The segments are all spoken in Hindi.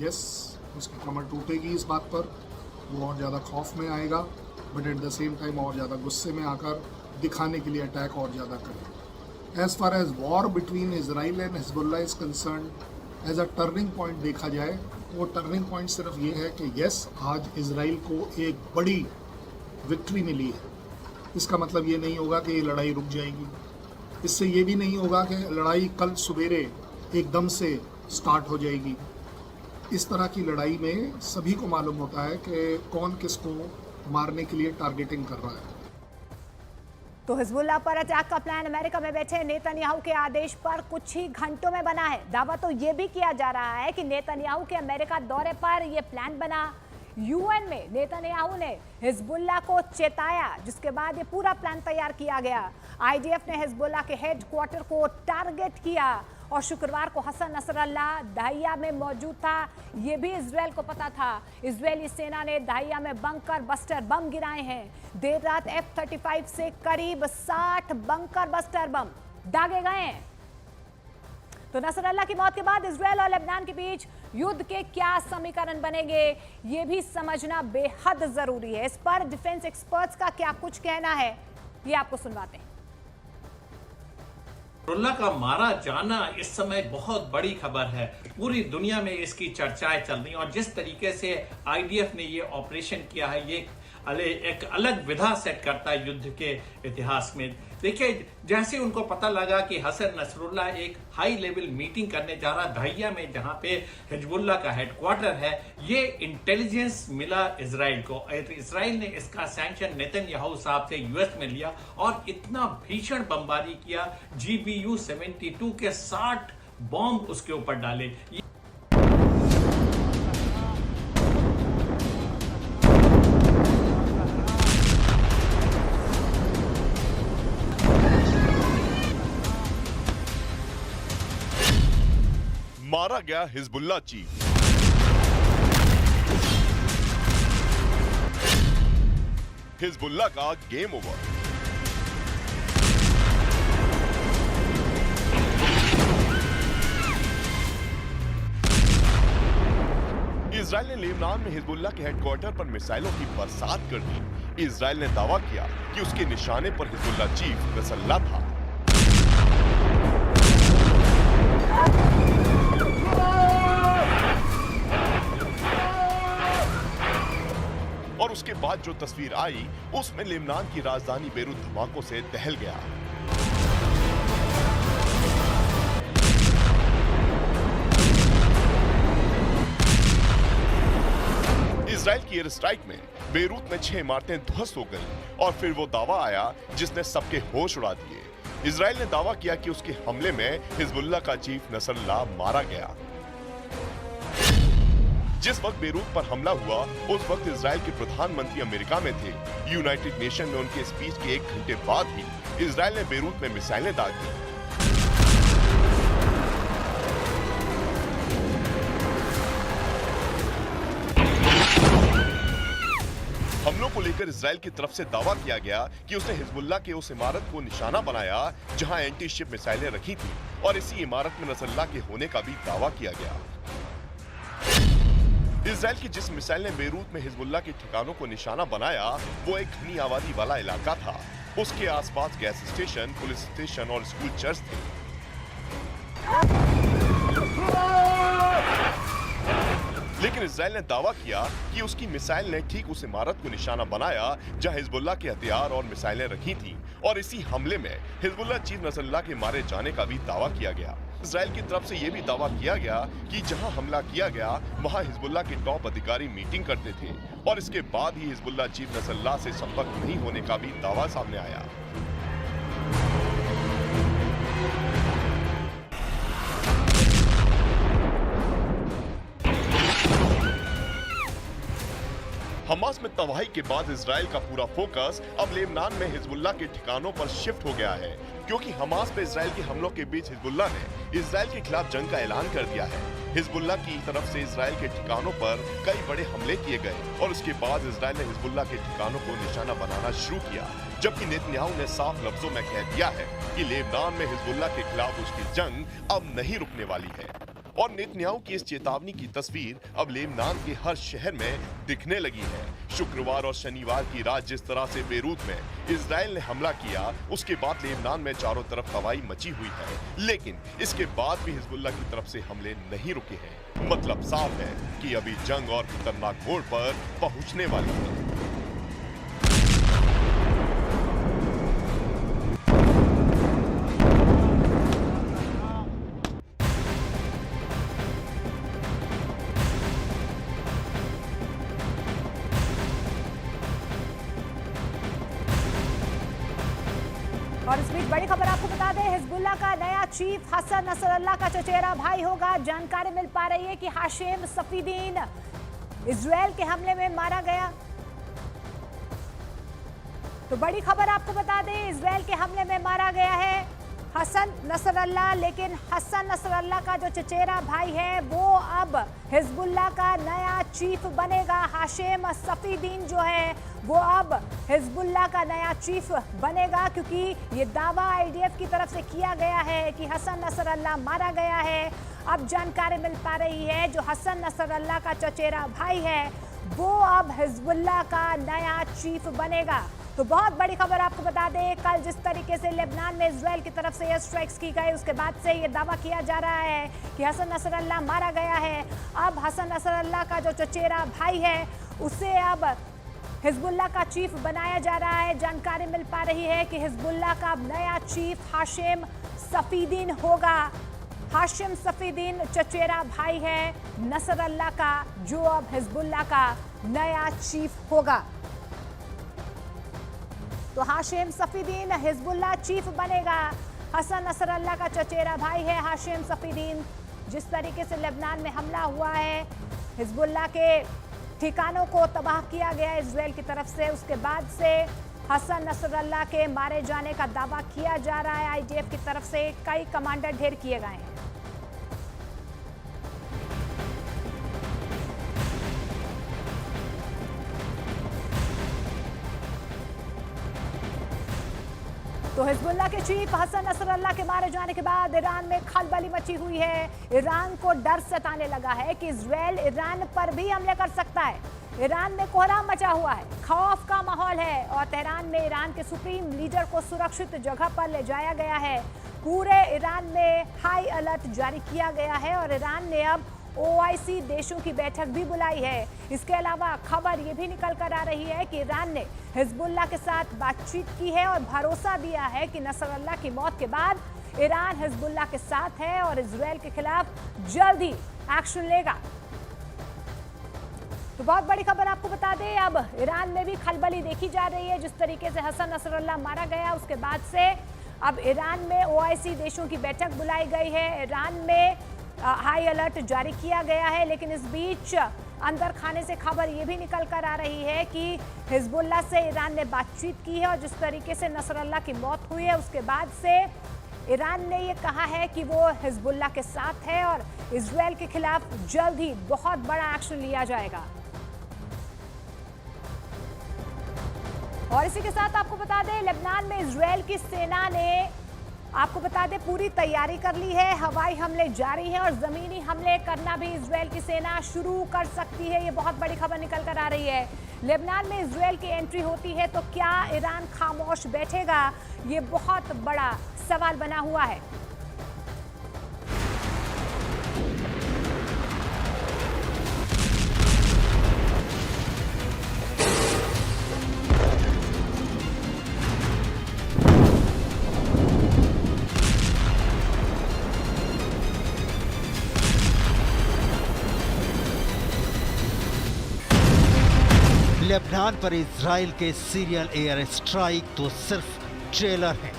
यस, उसकी कमर टूटेगी इस बात पर, वो और ज़्यादा खौफ में आएगा, but at the same time और ज़्यादा गुस्से में आकर दिखाने के लिए अटैक और ज़्यादा करेगा। As far as war between Israel and Hezbollah is concern, as a turning point देखा जाए तो वो टर्निंग पॉइंट सिर्फ ये है कि यस, आज इजराइल को एक बड़ी विक्ट्री मिली है। इसका मतलब ये नहीं होगा कि ये लड़ाई रुक जाएगी, इससे ये भी नहीं होगा कि लड़ाई कल सवेरे एकदम से स्टार्ट हो जाएगी। इस तरह की लड़ाई में सभी को मालूम होता है कि कौन किसको मारने के लिए टारगेटिंग कर रहा है। तो हिजबुल्लाह पर अटैक का प्लान अमेरिका में बैठे नेतन्याहू के आदेश पर कुछ ही घंटों में बना है। दावा तो ये भी किया जा रहा है कि नेतन्याहू के अमेरिका दौरे पर यह प्लान बना। यूएन में नेतन्याहू ने हिजबुल्लाह को चेताया, जिसके बाद ये पूरा प्लान तैयार किया गया। आईडीएफ ने हिजबुल्लाह के हेडक्वार्टर को टारगेट किया और शुक्रवार को हसन नसरल्लाह दाहिया में मौजूद था। ये भी इजराइल को पता था। इजरायली सेना ने दाहिया में बंकर बस्टर बम गिराए हैं। देर रात F-35 से करीब 60 बंकर बस्टर बम दागे गए हैं। तो नसरल्लाह की मौत के बाद इजराइल और लेबनान के बीच युद्ध के क्या समीकरण बनेंगे, ये भी समझना बेहद जरूरी है। इस पर डिफेंस एक्सपर्ट्स का क्या कुछ कहना है, ये आपको सुनवाते हैं। नसरुल्लाह का मारा जाना इस समय बहुत बड़ी खबर है। पूरी दुनिया में इसकी चर्चाएं चल रही हैं और जिस तरीके से आईडीएफ ने ये ऑपरेशन किया है, ये एक अलग विधा सेट करता है युद्ध के इतिहास में। देखिए, जैसे उनको पता लगा कि हसन नसरुल्लाह एक हाई लेवल मीटिंग करने जा रहा दाहिया में, जहां पे हिजबुल्लाह का हेडक्वार्टर है, ये इंटेलिजेंस मिला इजराइल को। इजराइल ने इसका सैंक्शन नेतन्याहू साहब से यूएस में लिया और इतना भीषण बमबारी किया, GBU-72 के 60 बॉम्ब उसके ऊपर डाले। मारा गया हिजबुल्लाह चीफ। हिजबुल्लाह का गेम ओवर। इजराइल ने लेबनान में हिजबुल्लाह के हेडक्वार्टर पर मिसाइलों की बरसात कर दी। इजराइल ने दावा किया कि उसके निशाने पर हिजबुल्लाह चीफ नसरुल्लाह था। और उसके बाद जो तस्वीर आई, उसमें लेबनान की राजधानी बेरूत धमाकों से दहल गया। इजराइल की एयर स्ट्राइक में बेरूत में 6 इमारतें ध्वस्त हो गईं और फिर वो दावा आया जिसने सबके होश उड़ा दिए। इजराइल ने दावा किया कि उसके हमले में हिजबुल्लाह का चीफ नसरुल्लाह मारा गया। जिस वक्त बेरूत पर हमला हुआ, उस वक्त इजराइल के प्रधानमंत्री अमेरिका में थे। यूनाइटेड नेशन में उनके स्पीच के 1 घंटे बाद ही इजराइल ने बेरूत में मिसाइलें दाग दी। हमलों को लेकर इजराइल की तरफ से दावा किया गया कि उसने हिजबुल्लाह के उस इमारत को निशाना बनाया जहां एंटी शिप मिसाइलें रखी थी और इसी इमारत में नसरुल्लाह के होने का भी दावा किया गया। इजराइल की जिस मिसाइल ने बेरूत में हिजबुल्लाह के ठिकानों को निशाना बनाया, वो एक घनी आबादी वाला इलाका था। उसके आसपास गैस स्टेशन, पुलिस स्टेशन और स्कूल चर्च थे। लेकिन इजराइल ने दावा किया कि उसकी मिसाइल ने ठीक उस इमारत को निशाना बनाया जहां हिजबुल्लाह के हथियार और मिसाइलें रखी थीं और इसी हमले में हिजबुल्लाह चीफ नसरुल्लाह के मारे जाने का भी दावा किया गया। इजराइल की तरफ से यह भी दावा किया गया कि जहां हमला किया गया वहां हिजबुल्लाह के टॉप अधिकारी मीटिंग करते थे और इसके बाद ही हिजबुल्लाह चीफ नसरुल्लाह से संपर्क नहीं होने का भी दावा सामने आया। हमास में तबाही के बाद इजराइल का पूरा फोकस अब लेबनान में हिजबुल्लाह के ठिकानों पर शिफ्ट हो गया है, क्योंकि हमास पे इजराइल के हमलों के बीच हिजबुल्लाह ने इजराइल के खिलाफ जंग का ऐलान कर दिया है। हिजबुल्लाह की तरफ से इजराइल के ठिकानों पर कई बड़े हमले किए गए और उसके बाद इजराइल ने हिजबुल्लाह के ठिकानों को निशाना बनाना शुरू किया, जबकि नेतन्याहू ने साफ लफ्जों में कह दिया है कि लेबनान में हिजबुल्लाह के खिलाफ उसकी जंग अब नहीं रुकने वाली है। और नेतन्याहू की इस चेतावनी की तस्वीर अब लेबनान के हर शहर में दिखने लगी है। शुक्रवार और शनिवार की रात जिस तरह से बेरूत में इजराइल ने हमला किया, उसके बाद लेबनान में चारों तरफ तबाही मची हुई है, लेकिन इसके बाद भी हिजबुल्लाह की तरफ से हमले नहीं रुके हैं। मतलब साफ है कि अभी जंग और खतरनाक मोड़ पर पहुंचने वाली है। और इस बीच बड़ी खबर आपको बता दें, हिजबुल्लाह का नया चीफ हसन नसरल्लाह का चचेरा भाई होगा। जानकारी मिल पा रही है कि हाशिम सफीदीन इजराइल के हमले में मारा गया। तो बड़ी खबर आपको बता दें, इजराइल के हमले में मारा गया है हसन नसरल्लाह। लेकिन हसन नसरल्लाह का जो चचेरा भाई है वो अब हिजबुल्लाह का नया चीफ बनेगा। हाशिम सफीदीन जो है वो अब हिजबुल्लाह का नया चीफ बनेगा, क्योंकि ये दावा आईडीएफ की तरफ से किया गया है कि हसन नसरल्लाह मारा गया है। अब जानकारी मिल पा रही है जो हसन नसरल्लाह का चचेरा भाई है वो अब हिजबुल्लाह का नया चीफ बनेगा। तो बहुत बड़ी खबर आपको बता दें, कल जिस तरीके से लेबनान में इजराइल की तरफ से एयर स्ट्राइक्स की गई, उसके बाद से ये दावा किया जा रहा है कि हसन नसरल्लाह मारा गया है। अब हसन नसरल्लाह का जो चचेरा भाई है उसे अब हिजबुल्लाह का चीफ बनाया जा रहा है। जानकारी मिल पा रही है कि हिजबुल्लाह का नया चीफ हाशिम सफीदीन होगा। हाशिम सफीदीन चचेरा भाई है नसरल्लाह का, जो अब हिजबुल्लाह का नया चीफ होगा। तो हाशिम सफीदीन हिजबुल्लाह चीफ बनेगा। हसन नसरल्लाह का चचेरा भाई है हाशिम सफीदीन। जिस तरीके से लेबनान में हमला हुआ है, हिजबुल्लाह के ठिकानों को तबाह किया गया इजराइल की तरफ से, उसके बाद से हसन नसरल्लाह के मारे जाने का दावा किया जा रहा है आईडीएफ की तरफ से। कई कमांडर ढेर किए गए हैं। तो हिजबुल्लाह के चीफ हसन नसरल्लाह के मारे जाने के बाद ईरान में खलबली मची हुई है। ईरान को डर सताने लगा है कि इजराइल ईरान पर भी हमले कर सकता है। ईरान में कोहराम मचा हुआ है, खौफ का माहौल है और तेहरान में ईरान के सुप्रीम लीडर को सुरक्षित जगह पर ले जाया गया है। पूरे ईरान में हाई अलर्ट जारी किया गया है और ईरान ने अब ओआईसी देशों की बैठक भी बुलाई है। इसके अलावा खबर ये भी निकल कर आ रही है कि ईरान ने हिजबुल्लाह के साथ बातचीत की है और भरोसा दिया है कि नसरल्लाह की मौत के बाद ईरान हिजबुल्लाह के साथ है और इजराइल के खिलाफ जल्द ही एक्शन लेगा। तो बहुत बड़ी खबर आपको बता दें, अब ईरान में भी खलबली देखी जा रही है। जिस तरीके से हसन नसरल्लाह मारा गया उसके बाद से अब ईरान में ओआईसी देशों की बैठक बुलाई गई है। ईरान में हाई अलर्ट जारी किया गया है। लेकिन इस बीच अंदर खाने से खबर ये भी निकल कर आ रही है कि हिजबुल्लाह से ईरान ने बातचीत की है और जिस तरीके से नसरल्लाह की मौत हुई है उसके बाद से ईरान ने ये कहा है कि वो हिजबुल्लाह के साथ है और इजराइल के खिलाफ जल्द ही बहुत बड़ा एक्शन लिया जाएगा। और इसी के साथ आपको बता दें, लेबनान में इजराइल की सेना ने आपको बता दें पूरी तैयारी कर ली है। हवाई हमले जारी हैं और जमीनी हमले करना भी इजराइल की सेना शुरू कर सकती है। ये बहुत बड़ी खबर निकल कर आ रही है। लेबनान में इजराइल की एंट्री होती है तो क्या ईरान खामोश बैठेगा, ये बहुत बड़ा सवाल बना हुआ है। लेबनान पर इजराइल के सीरियल एयर स्ट्राइक तो सिर्फ ट्रेलर है।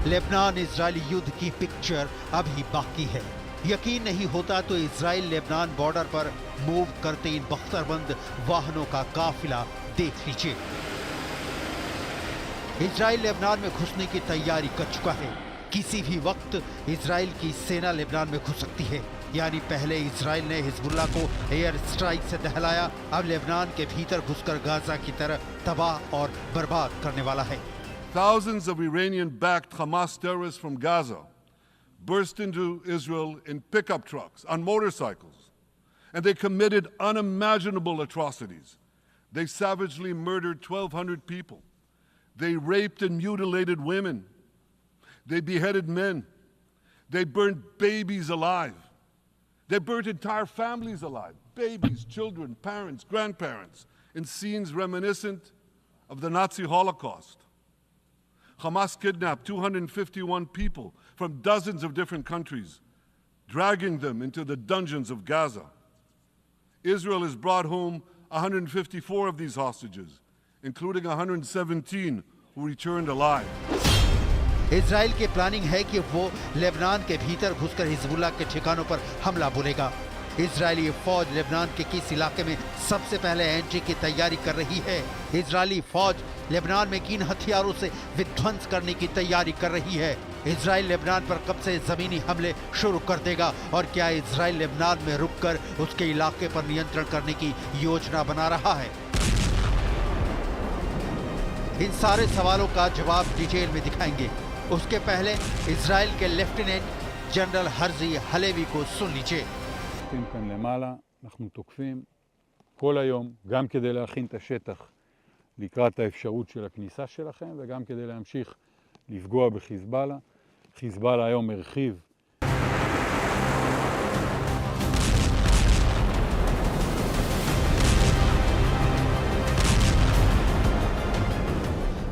लेबनान इजरायली युद्ध की पिक्चर अभी बाकी है। यकीन नहीं होता तो इजराइल लेबनान बॉर्डर पर मूव करते इन बख्तरबंद वाहनों का काफिला देख लीजिए। इजराइल लेबनान में घुसने की तैयारी कर चुका है। किसी भी वक्त इजराइल की सेना लेबनान में घुस सकती है। यानी पहले इजराइल ने हिजबुल्लाह को एयर स्ट्राइक से दहलाया, अब लेबनान के भीतर घुसकर गाजा की तरह तबाह और बर्बाद करने वाला है। Thousands of Iranian-backed Hamas terrorists from Gaza burst into Israel in pickup trucks, on motorcycles, and they committed unimaginable atrocities. They savagely murdered 1,200 people. They raped and mutilated women. They beheaded men. They burned babies alive. They burnt entire families alive, babies, children, parents, grandparents, in scenes reminiscent of the Nazi Holocaust. Hamas kidnapped 251 people from dozens of different countries, dragging them into the dungeons of Gaza. Israel has brought home 154 of these hostages, including 117 who returned alive. Israel की प्लानिंग है कि वो लेबनान के भीतर घुसकर हिजबुल्लाह के ठिकानों पर हमला बोलेगा। इजरायली फौज लेबनान के किस इलाके में सबसे पहले एंट्री की तैयारी कर रही है? इजरायली फौज लेबनान में किन हथियारों से विध्वंस करने की तैयारी कर रही है? इजराइल लेबनान पर कब से जमीनी हमले शुरू कर देगा और क्या इजराइल लेबनान में रुककर उसके इलाके पर नियंत्रण करने की योजना बना रहा है? इन सारे सवालों का जवाब डिटेल में दिखाएंगे। उसके पहले इजराइल के लेफ्टिनेंट जनरल हर्जी हलेवी को सुन लीजिए। כאן למעלה, אנחנו תוקפים כל היום, גם כדי להכין את השטח לקראת האפשרות של הכניסה שלכם, וגם כדי להמשיך לפגוע בחיזבאללה. חיזבאללה היום הרחיב.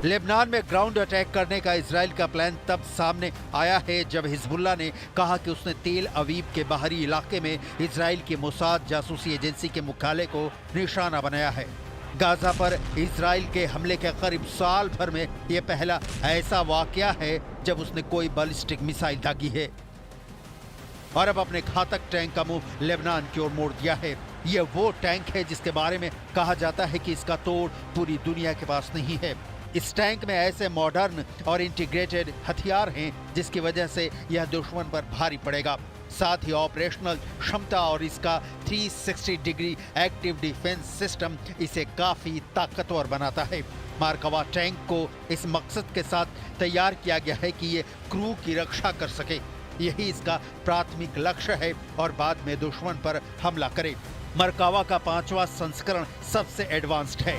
लेबनान में ग्राउंड अटैक करने का इजराइल का प्लान तब सामने आया है जब हिजबुल्लाह ने कहा कि उसने तेल अवीव के बाहरी इलाके में इजराइल की मोसाद जासूसी एजेंसी के मुख्यालय को निशाना बनाया है। गाजा पर इजराइल के हमले के करीब साल भर में यह पहला ऐसा वाकया है जब उसने कोई बैलिस्टिक मिसाइल दागी है और अब अपने घातक टैंक का मुंह लेबनान की ओर मोड़ दिया है। यह वो टैंक है जिसके बारे में कहा जाता है कि इसका तोड़ पूरी दुनिया के पास नहीं है। इस टैंक में ऐसे मॉडर्न और इंटीग्रेटेड हथियार हैं जिसकी वजह से यह दुश्मन पर भारी पड़ेगा। साथ ही ऑपरेशनल क्षमता और इसका 360 डिग्री एक्टिव डिफेंस सिस्टम इसे काफी ताकतवर बनाता है। मार्कवा टैंक को इस मकसद के साथ तैयार किया गया है कि ये क्रू की रक्षा कर सके। यही इसका प्राथमिक लक्ष्य है और बाद में दुश्मन पर हमला करे। मरकावा का 5वां संस्करण सबसे एडवांस्ड है।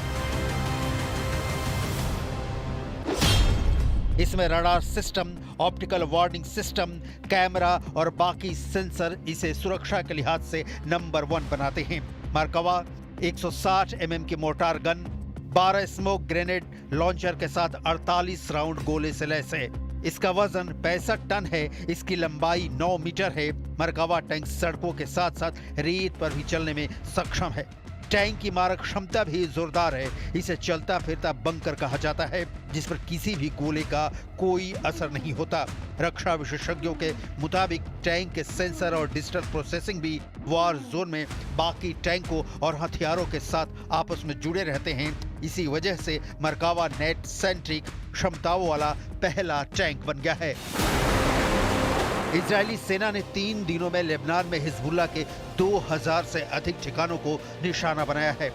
इसमें radar system, optical warning system, camera और बाकी सेंसर इसे सुरक्षा के लिहाज से नंबर 1 बनाते हैं। मरकवा 160 mm की mortar gun, 12 smoke grenade launcher के साथ 48 राउंड गोले से लैस है। इसका वजन 65 टन है। इसकी लंबाई 9 मीटर है। मरकवा टैंक सड़कों के साथ साथ रेत पर भी चलने में सक्षम है। टैंक की मारक क्षमता भी जोरदार है। इसे चलता फिरता बंकर कहा जाता है जिस पर किसी भी गोले का कोई असर नहीं होता। रक्षा विशेषज्ञों के मुताबिक टैंक के सेंसर और डिजिटल प्रोसेसिंग भी वॉर जोन में बाकी टैंकों और हथियारों के साथ आपस में जुड़े रहते हैं। इसी वजह से मरकावा नेट सेंट्रिक क्षमताओं वाला पहला टैंक बन गया है। इजरायली सेना ने 3 दिनों में लेबनान में हिजबुल्लाह के 2000 से अधिक ठिकानों को निशाना बनाया है।